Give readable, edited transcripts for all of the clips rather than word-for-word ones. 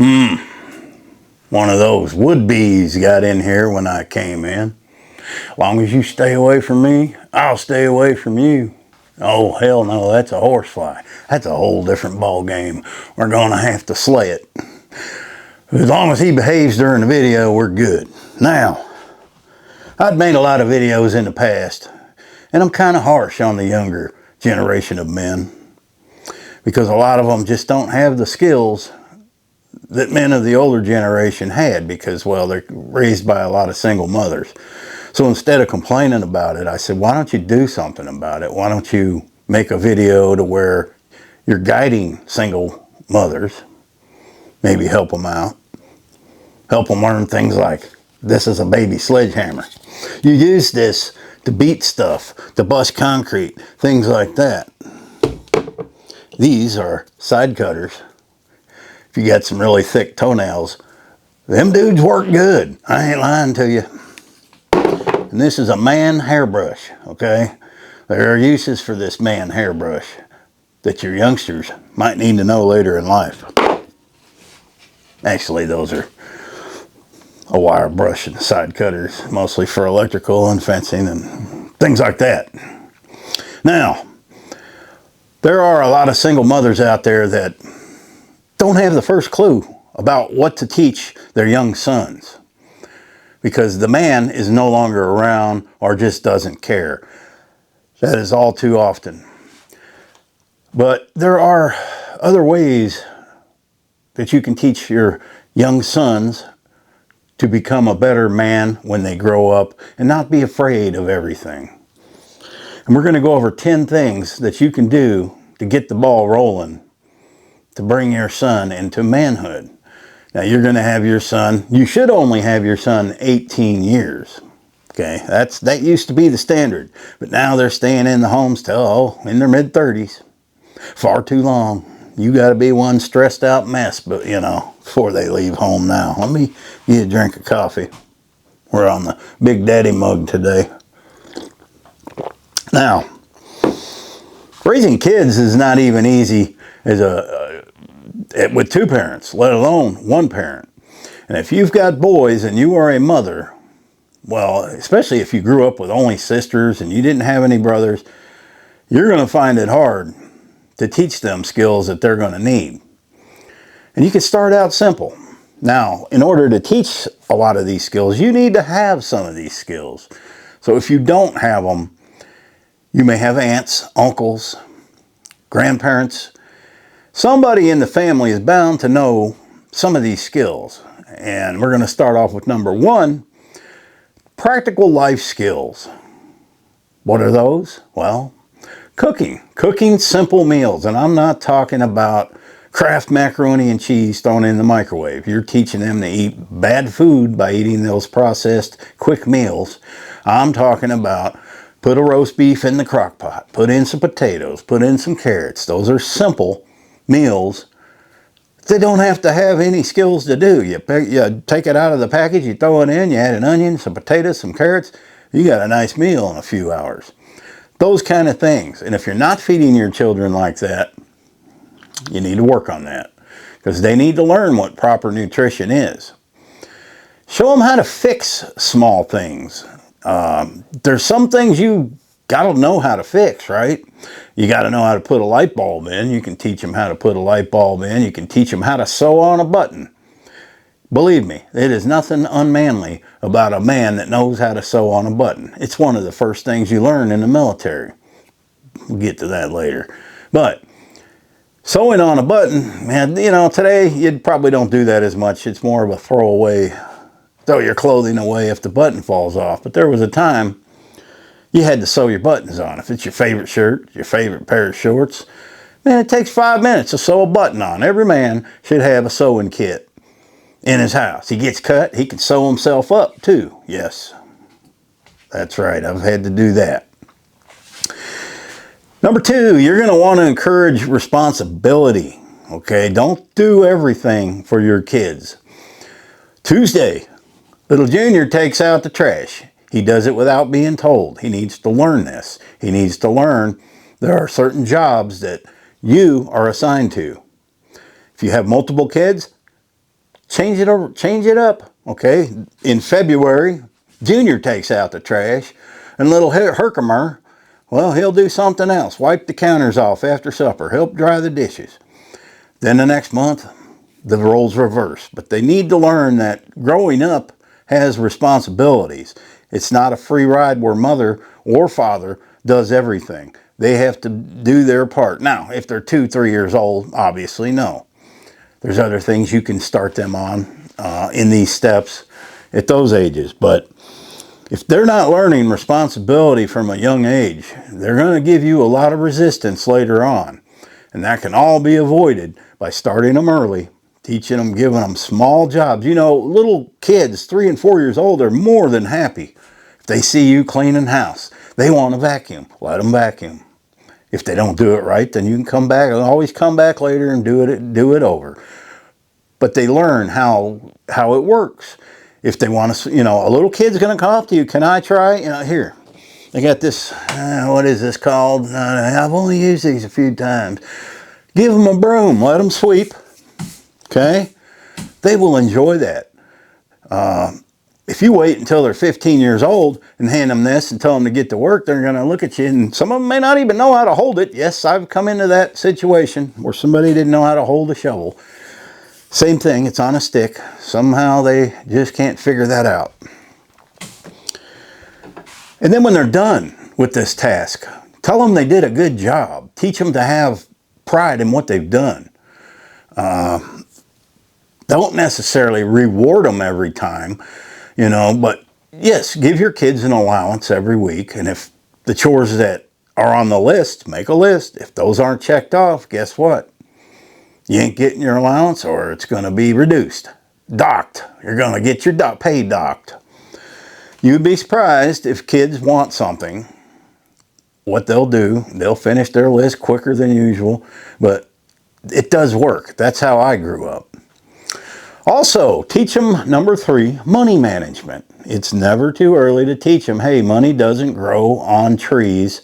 One of those would-be's got in here when I came in. As long as you stay away from me, I'll stay away from you. Oh, hell no, that's a horsefly. That's a whole different ball game. We're going to have to slay it. As long as he behaves during the video, we're good. Now, I've made a lot of videos in the past, and I'm kind of harsh on the younger generation of men because a lot of them just don't have the skills that men of the older generation had because, well, they're raised by a lot of single mothers. So instead of complaining about it, I said, why don't you do something about it? Why don't you make a video to where you're guiding single mothers, maybe help them out, help them learn things like this is a baby sledgehammer. You use this to beat stuff, to bust concrete, things like that. These are side cutters. If you got some really thick toenails, them dudes work good. I ain't lying to you. And this is a man hairbrush, okay? There are uses for this man hairbrush that your youngsters might need to know later in life. Actually, those are a wire brush and side cutters, mostly for electrical and fencing and things like that. Now, there are a lot of single mothers out there that don't have the first clue about what to teach their young sons because the man is no longer around or just doesn't care. That is all too often. But there are other ways that you can teach your young sons to become a better man when they grow up and not be afraid of everything. And we're going to go over 10 things that you can do to get the ball rolling to bring your son into manhood. Now you're going to have your son, you should only have your son 18 years. Okay, that used to be the standard, but now they're staying in the homes till in their mid-30s. Far too long. You got to be one stressed out mess, but you know, before they leave home now. Let me get a drink of coffee. We're on the Big Daddy mug today. Now, raising kids is not even easy as with two parents, let alone one parent. And if you've got boys and you are a mother, well, especially if you grew up with only sisters and you didn't have any brothers, you're going to find it hard to teach them skills that they're going to need. And you can start out simple. Now, in order to teach a lot of these skills, you need to have some of these skills. So if you don't have them, you may have aunts, uncles, grandparents. Somebody in the family is bound to know some of these skills. And we're going to start off with number 1, practical life skills. What are those? Well, cooking. Cooking simple meals. And I'm not talking about Kraft macaroni and cheese thrown in the microwave. You're teaching them to eat bad food by eating those processed quick meals. I'm talking about put a roast beef in the crock pot, put in some potatoes, put in some carrots. Those are simple meals. They don't have to have any skills to do. You take it out of the package, you throw it in, you add an onion, some potatoes, some carrots, you got a nice meal in a few hours. Those kind of things. And if you're not feeding your children like that, you need to work on that because they need to learn what proper nutrition is. Show them how to fix small things. There's some things you got to know how to fix, right? You got to know how to put a light bulb in. You can teach them how to put a light bulb in. You can teach them how to sew on a button. Believe me, it is nothing unmanly about a man that knows how to sew on a button. It's one of the first things you learn in the military. We'll get to that later. But sewing on a button, man, you know, today you probably don't do that as much. It's more of a throwaway, throw your clothing away if the button falls off. But there was a time you had to sew your buttons on. If it's your favorite shirt, your favorite pair of shorts, man, it takes 5 minutes to sew a button on. Every man should have a sewing kit in his house. He gets cut, he can sew himself up too. Yes, that's right, I've had to do that. Number 2, you're going to want to encourage responsibility. Okay, don't do everything for your kids. Tuesday, little Junior takes out the trash. He does it without being told. He needs to learn this. He needs to learn there are certain jobs that you are assigned to. If you have multiple kids, change it up. Okay, in February, Junior takes out the trash, and little Herkimer, well, he'll do something else. Wipe the counters off after supper. Help dry the dishes. Then the next month, the roles reverse. But they need to learn that growing up has responsibilities. It's not a free ride where mother or father does everything. They have to do their part. Now, if they're 2, 3 years old, obviously no. There's other things you can start them on in these steps at those ages. But if they're not learning responsibility from a young age, they're going to give you a lot of resistance later on. And that can all be avoided by starting them early, teaching them, giving them small jobs. You know, little kids, 3 and 4 years old, are more than happy if they see you cleaning house. They want to vacuum. Let them vacuum. If they don't do it right, then you can come back and always come back later and do it over. But they learn how it works. If they want to, you know, a little kid's going to come up to you. Can I try? You know, here. They got this, what is this called? I've only used these a few times. Give them a broom. Let them sweep. Okay? They will enjoy that. If you wait until they're 15 years old and hand them this and tell them to get to work, they're going to look at you, and some of them may not even know how to hold it. Yes, I've come into that situation where somebody didn't know how to hold a shovel. Same thing, it's on a stick. Somehow they just can't figure that out. And then when they're done with this task, tell them they did a good job. Teach them to have pride in what they've done. Don't necessarily reward them every time, you know, but yes, give your kids an allowance every week. And if the chores that are on the list, make a list. If those aren't checked off, guess what? You ain't getting your allowance, or it's going to be reduced. Docked. You're going to get your pay docked. You'd be surprised if kids want something, what they'll do. They'll finish their list quicker than usual, but it does work. That's how I grew up. Also, teach them, number 3, money management. It's never too early to teach them, hey, money doesn't grow on trees.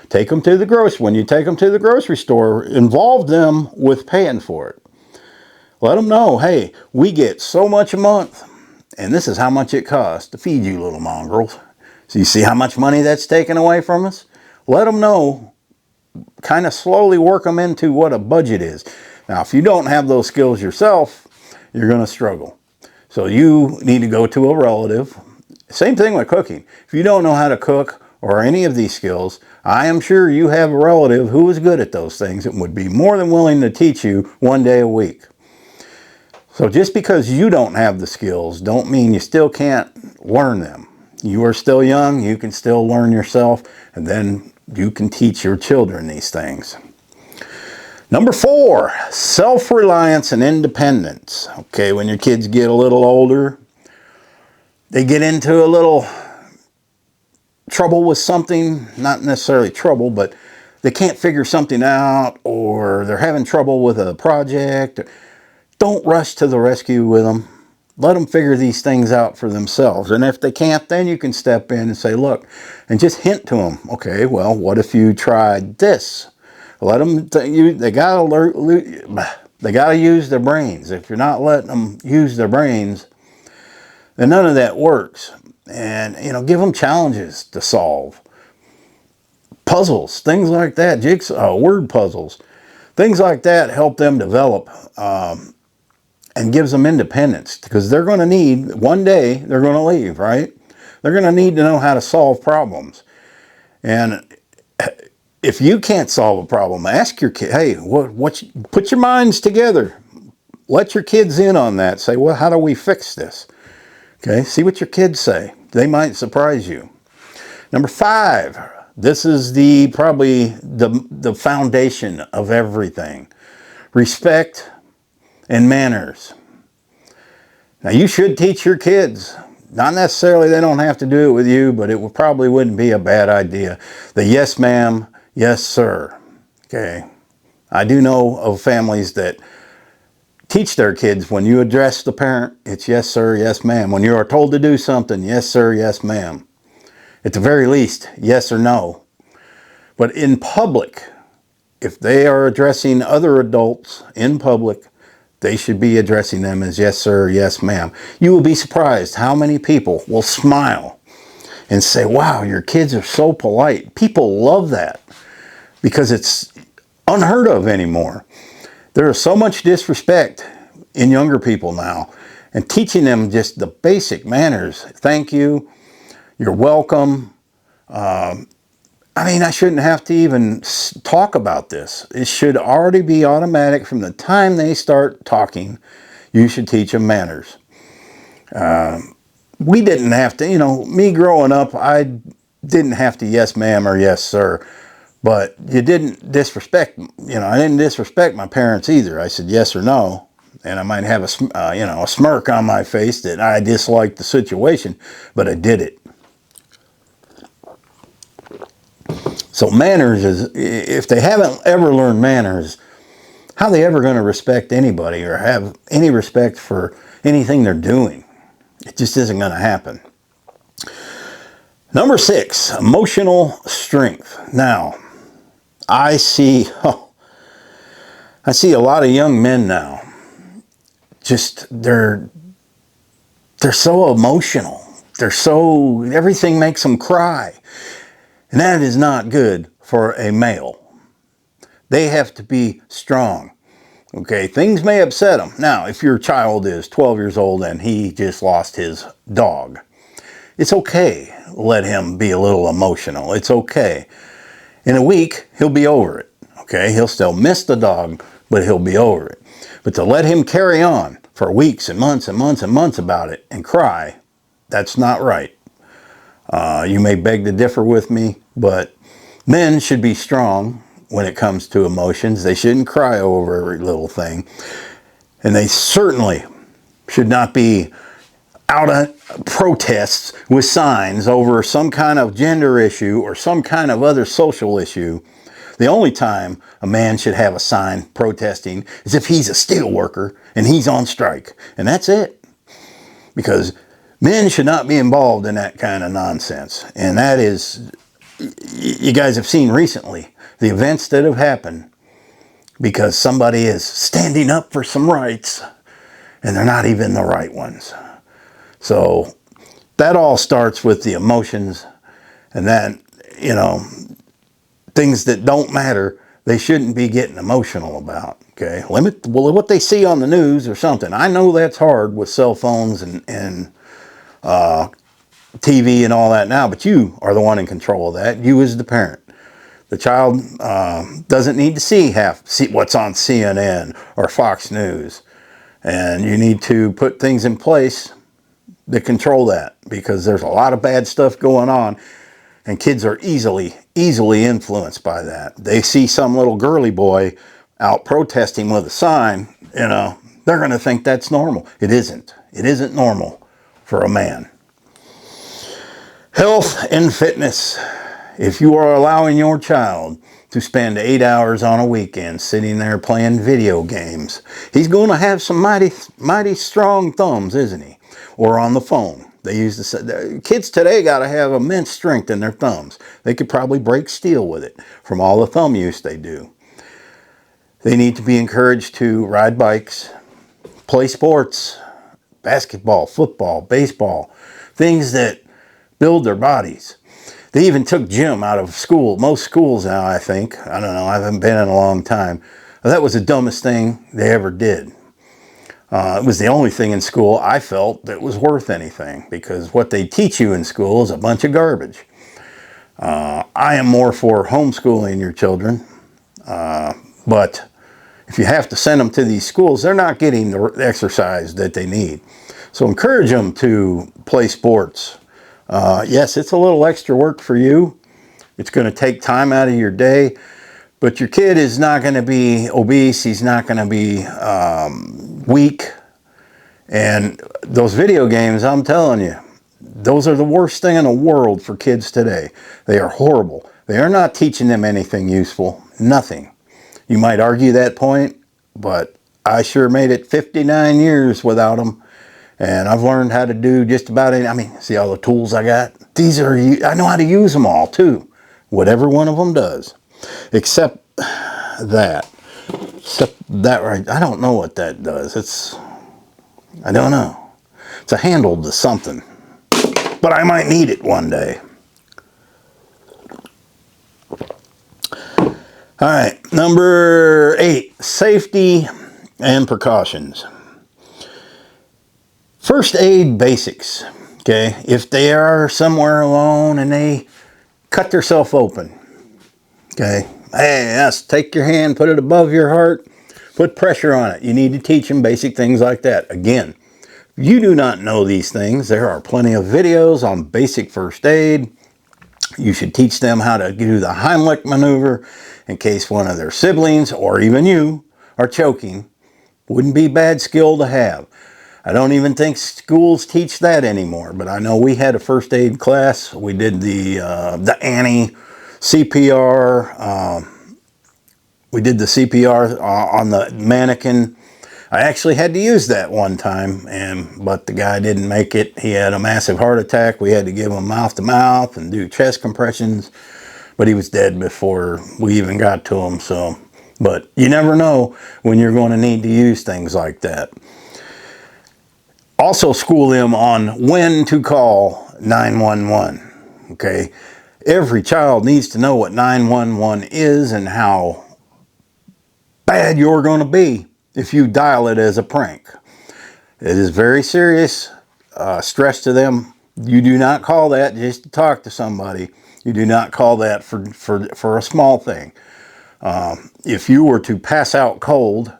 Take them to the when you take them to the grocery store, involve them with paying for it. Let them know, hey, we get so much a month, and this is how much it costs to feed you little mongrels. So you see how much money that's taken away from us? Let them know, kind of slowly work them into what a budget is. Now, if you don't have those skills yourself, you're going to struggle. So you need to go to a relative. Same thing with cooking. If you don't know how to cook or any of these skills, I am sure you have a relative who is good at those things and would be more than willing to teach you one day a week. So just because you don't have the skills, don't mean you still can't learn them. You are still young, you can still learn yourself, and then you can teach your children these things. Number 4, self-reliance and independence. Okay, when your kids get a little older, they get into a little trouble with something, not necessarily trouble, but they can't figure something out, or they're having trouble with a project. Don't rush to the rescue with them. Let them figure these things out for themselves. And if they can't, then you can step in and say, look, and just hint to them, okay, well, what if you tried this? Let them, they gotta use their brains. If you're not letting them use their brains, then none of that works. And, you know, give them challenges to solve. Puzzles, things like that, jigsaw, word puzzles. Things like that help them develop and gives them independence, because they're going to need, one day, they're going to leave, right? They're going to need to know how to solve problems. And if you can't solve a problem, ask your kid, hey, put your minds together. Let your kids in on that. Say, well, how do we fix this? Okay, see what your kids say. They might surprise you. Number 5, this is probably the foundation of everything. Respect and manners. Now, you should teach your kids. Not necessarily, they don't have to do it with you, but it probably wouldn't be a bad idea. The yes, ma'am, yes, sir. Okay. I do know of families that teach their kids, when you address the parent, it's yes, sir, yes, ma'am. When you are told to do something, yes, sir, yes, ma'am. At the very least, yes or no. But in public, if they are addressing other adults in public, They should be addressing them as yes, sir, yes, ma'am. You will be surprised how many people will smile and say, wow, your kids are so polite. People love that because it's unheard of anymore. There is so much disrespect in younger people now, and teaching them just the basic manners. Thank you. You're welcome. I mean, I shouldn't have to even talk about this. It should already be automatic from the time they start talking. You should teach them manners. We didn't have to, me growing up, I didn't have to yes ma'am or yes sir. But you didn't disrespect, I didn't disrespect my parents either. I said yes or no. And I might have a smirk on my face that I disliked the situation, but I did it. So manners is, if they haven't ever learned manners, how are they ever going to respect anybody or have any respect for anything they're doing? It just isn't going to happen. Number 6, emotional strength. Now, I see a lot of young men now. Just they're so emotional. Everything makes them cry. And that is not good for a male. They have to be strong. Okay, things may upset them. Now, if your child is 12 years old and he just lost his dog, it's okay. Let him be a little emotional. It's okay. In a week, he'll be over it. Okay, he'll still miss the dog, but he'll be over it. But to let him carry on for weeks and months and months and months about it and cry, that's not right. You may beg to differ with me, but men should be strong when it comes to emotions. They shouldn't cry over every little thing. And they certainly should not be out on protests with signs over some kind of gender issue or some kind of other social issue. The only time a man should have a sign protesting is if he's a steel worker and he's on strike. And that's it. Because men should not be involved in that kind of nonsense. And that is, you guys have seen recently, the events that have happened because somebody is standing up for some rights and they're not even the right ones. So that all starts with the emotions, and that, things that don't matter, they shouldn't be getting emotional about. Okay, limit what they see on the news or something. I know that's hard with cell phones and TV and all that now, but you are the one in control of that. You as the parent. The child doesn't need to see what's on CNN or Fox News. And you need to put things in place that control that, because there's a lot of bad stuff going on and kids are easily influenced by that. They see some little girly boy out protesting with a sign, they're going to think that's normal. It isn't. It isn't normal for a man. Health and fitness. If you are allowing your child to spend 8 hours on a weekend sitting there playing video games, he's going to have some mighty strong thumbs, isn't he? Or on the phone. They use kids today got to have immense strength in their thumbs. They could probably break steel with it from all the thumb use they do. They need to be encouraged to ride bikes, play sports, basketball, football, baseball, things that build their bodies. They even took gym out of school. Most schools now, I think. I don't know. I haven't been in a long time. That was the dumbest thing they ever did. It was the only thing in school I felt that was worth anything, because what they teach you in school is a bunch of garbage. I am more for homeschooling your children, but if you have to send them to these schools, they're not getting the exercise that they need. So encourage them to play sports. Yes, it's a little extra work for you. It's going to take time out of your day, but your kid is not going to be obese. He's not going to be weak. And those video games, I'm telling you, those are the worst thing in the world for kids today. They are horrible. They are not teaching them anything useful. Nothing. You might argue that point, but I sure made it 59 years without them. And I've learned how to do just about any. I mean, see all the tools I got? I know how to use them all too. Whatever one of them does. Except that. Except that right, I don't know what that does. I don't know. It's a handle to something. But I might need it one day. All right, number 8, safety and precautions. First aid basics, okay? If they are somewhere alone and they cut themselves open, okay? Hey, yes, take your hand, put it above your heart, put pressure on it. You need to teach them basic things like that. Again, if you do not know these things, there are plenty of videos on basic first aid. You should teach them how to do the Heimlich maneuver in case one of their siblings or even you are choking. Wouldn't be bad skill to have. I don't even think schools teach that anymore, but I know we had a first aid class. We did the Annie CPR. We did the CPR on the mannequin. I actually had to use that one time, but the guy didn't make it. He had a massive heart attack. We had to give him mouth to mouth and do chest compressions, but he was dead before we even got to him. So, but you never know when you're going to need to use things like that. Also school them on when to call 911, okay? Every child needs to know what 911 is and how bad you're going to be if you dial it as a prank. It is very serious. Stress to them, you do not call that just to talk to somebody. You do not call that for a small thing. If you were to pass out cold,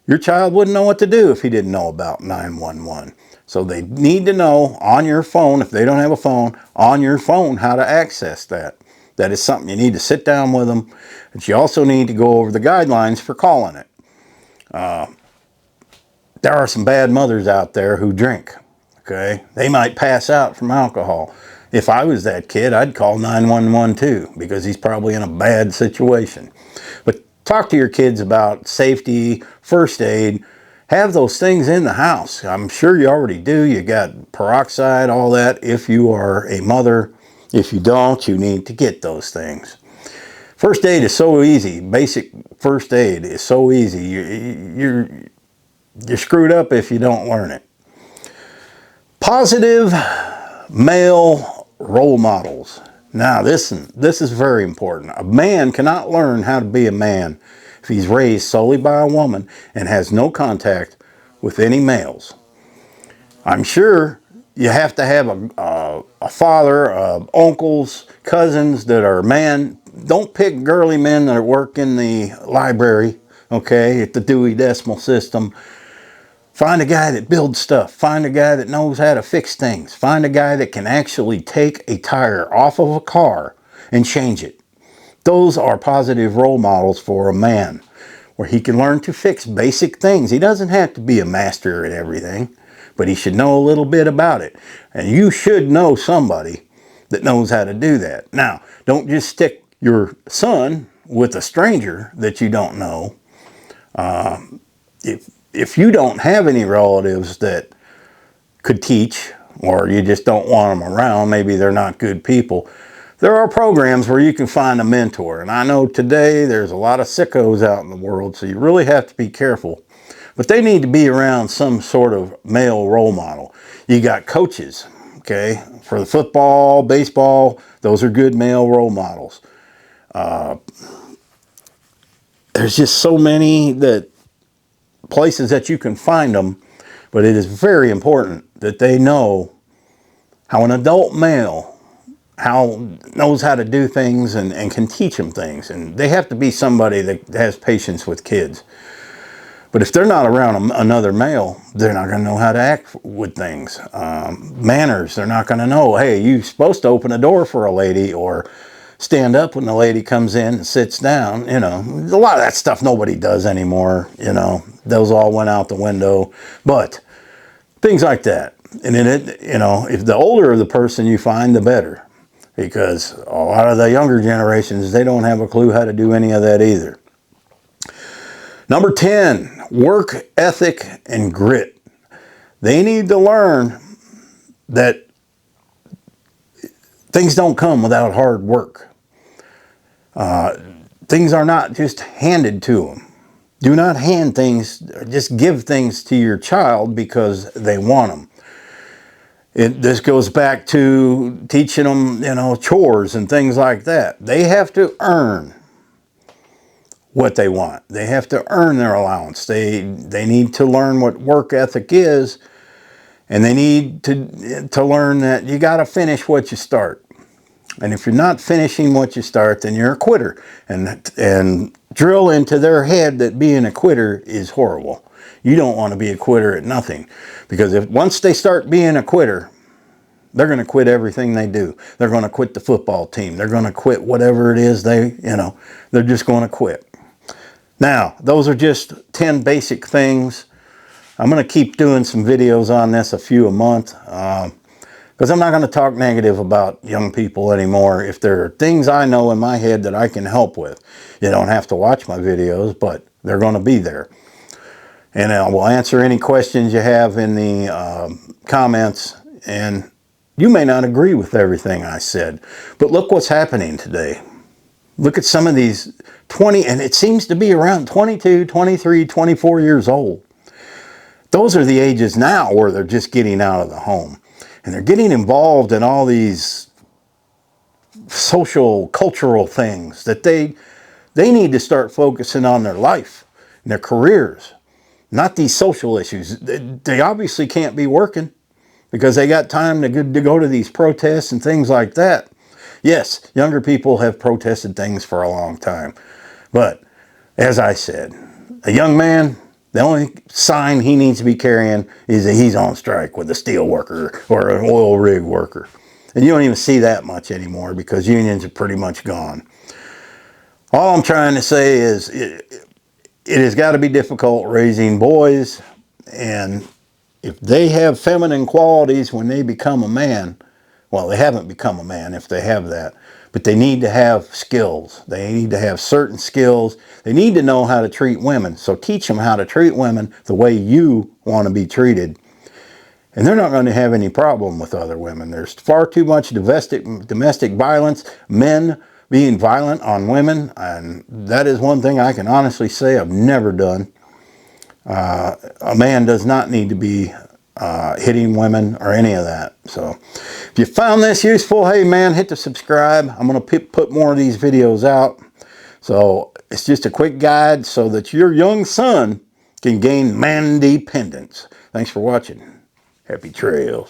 your child wouldn't know what to do if he didn't know about 911. So they need to know on your phone, if they don't have a phone, on your phone how to access that. That is something you need to sit down with them. But you also need to go over the guidelines for calling it. There are some bad mothers out there who drink. Okay? They might pass out from alcohol. If I was that kid, I'd call 911 too, because he's probably in a bad situation. But talk to your kids about safety, first aid. Have those things in the house. I'm sure you already do. You got peroxide, all that, if you are a mother. If you don't, you need to get those things. First aid is so easy. Basic first aid is so easy. You're screwed up if you don't learn it. Positive male role models. Now, this is very important. A man cannot learn how to be a man if he's raised solely by a woman and has no contact with any males. I'm sure you have to have a father, uncles, cousins that are men. Don't pick girly men that work in the library, okay, at the Dewey Decimal System. Find a guy that builds stuff. Find a guy that knows how to fix things. Find a guy that can actually take a tire off of a car and change it. Those are positive role models for a man, where he can learn to fix basic things. He doesn't have to be a master at everything, but he should know a little bit about it. And you should know somebody that knows how to do that. Now, don't just stick your son with a stranger that you don't know. If you don't have any relatives that could teach, or you just don't want them around, maybe they're not good people, there are programs where you can find a mentor. And I know today there's a lot of sickos out in the world, so you really have to be careful. But they need to be around some sort of male role model. You got coaches, okay, for the football, baseball, those are good male role models. There's just so many places that you can find them, but it is very important that they know how an adult male knows how to do things and can teach them things. And they have to be somebody that has patience with kids. But if they're not around another male, they're not going to know how to act with things. Manners, they're not going to know, hey, you're supposed to open a door for a lady or stand up when the lady comes in and sits down. You know, a lot of that stuff nobody does anymore. You know, those all went out the window. But things like that. And then if the older the person you find, the better. Because a lot of the younger generations, they don't have a clue how to do any of that either. Number 10, work ethic and grit. They need to learn that things don't come without hard work. Things are not just handed to them. Do not hand things, or just give things to your child because they want them. This goes back to teaching them, chores and things like that. They have to earn what they want. They have to earn their allowance. They need to learn what work ethic is, and they need to learn that you got to finish what you start. And if you're not finishing what you start, then you're a quitter. And drill into their head that being a quitter is horrible. You don't want to be a quitter at nothing, because once they start being a quitter, they're going to quit everything they do. They're going to quit the football team. They're going to quit whatever it is they're just going to quit. Now, those are just 10 basic things. I'm going to keep doing some videos on this, a few a month, because I'm not going to talk negative about young people anymore. If there are things I know in my head that I can help with, you don't have to watch my videos, but they're going to be there. And I will answer any questions you have in the comments. And you may not agree with everything I said, but look what's happening today. Look at some of these 20, and it seems to be around 22, 23, 24 years old. Those are the ages now where they're just getting out of the home. And they're getting involved in all these social, cultural things that they need to start focusing on their life and their careers, not these social issues. They obviously can't be working because they got time to go to these protests and things like that. Yes, younger people have protested things for a long time. But as I said, a young man, the only sign he needs to be carrying is that he's on strike with a steel worker or an oil rig worker. And you don't even see that much anymore because unions are pretty much gone. All I'm trying to say is it has got to be difficult raising boys, and if they have feminine qualities when they become a man, well, they haven't become a man if they have that, but they need to have skills. They need to have certain skills. They need to know how to treat women. So teach them how to treat women the way you want to be treated. And they're not going to have any problem with other women. There's far too much domestic violence, men being violent on women, and that is one thing I can honestly say I've never done. A man does not need to be hitting women or any of that. So if you found this useful, hey man, hit the subscribe. I'm going to put more of these videos out. So it's just a quick guide so that your young son can gain man dependence. Thanks for watching. Happy trails.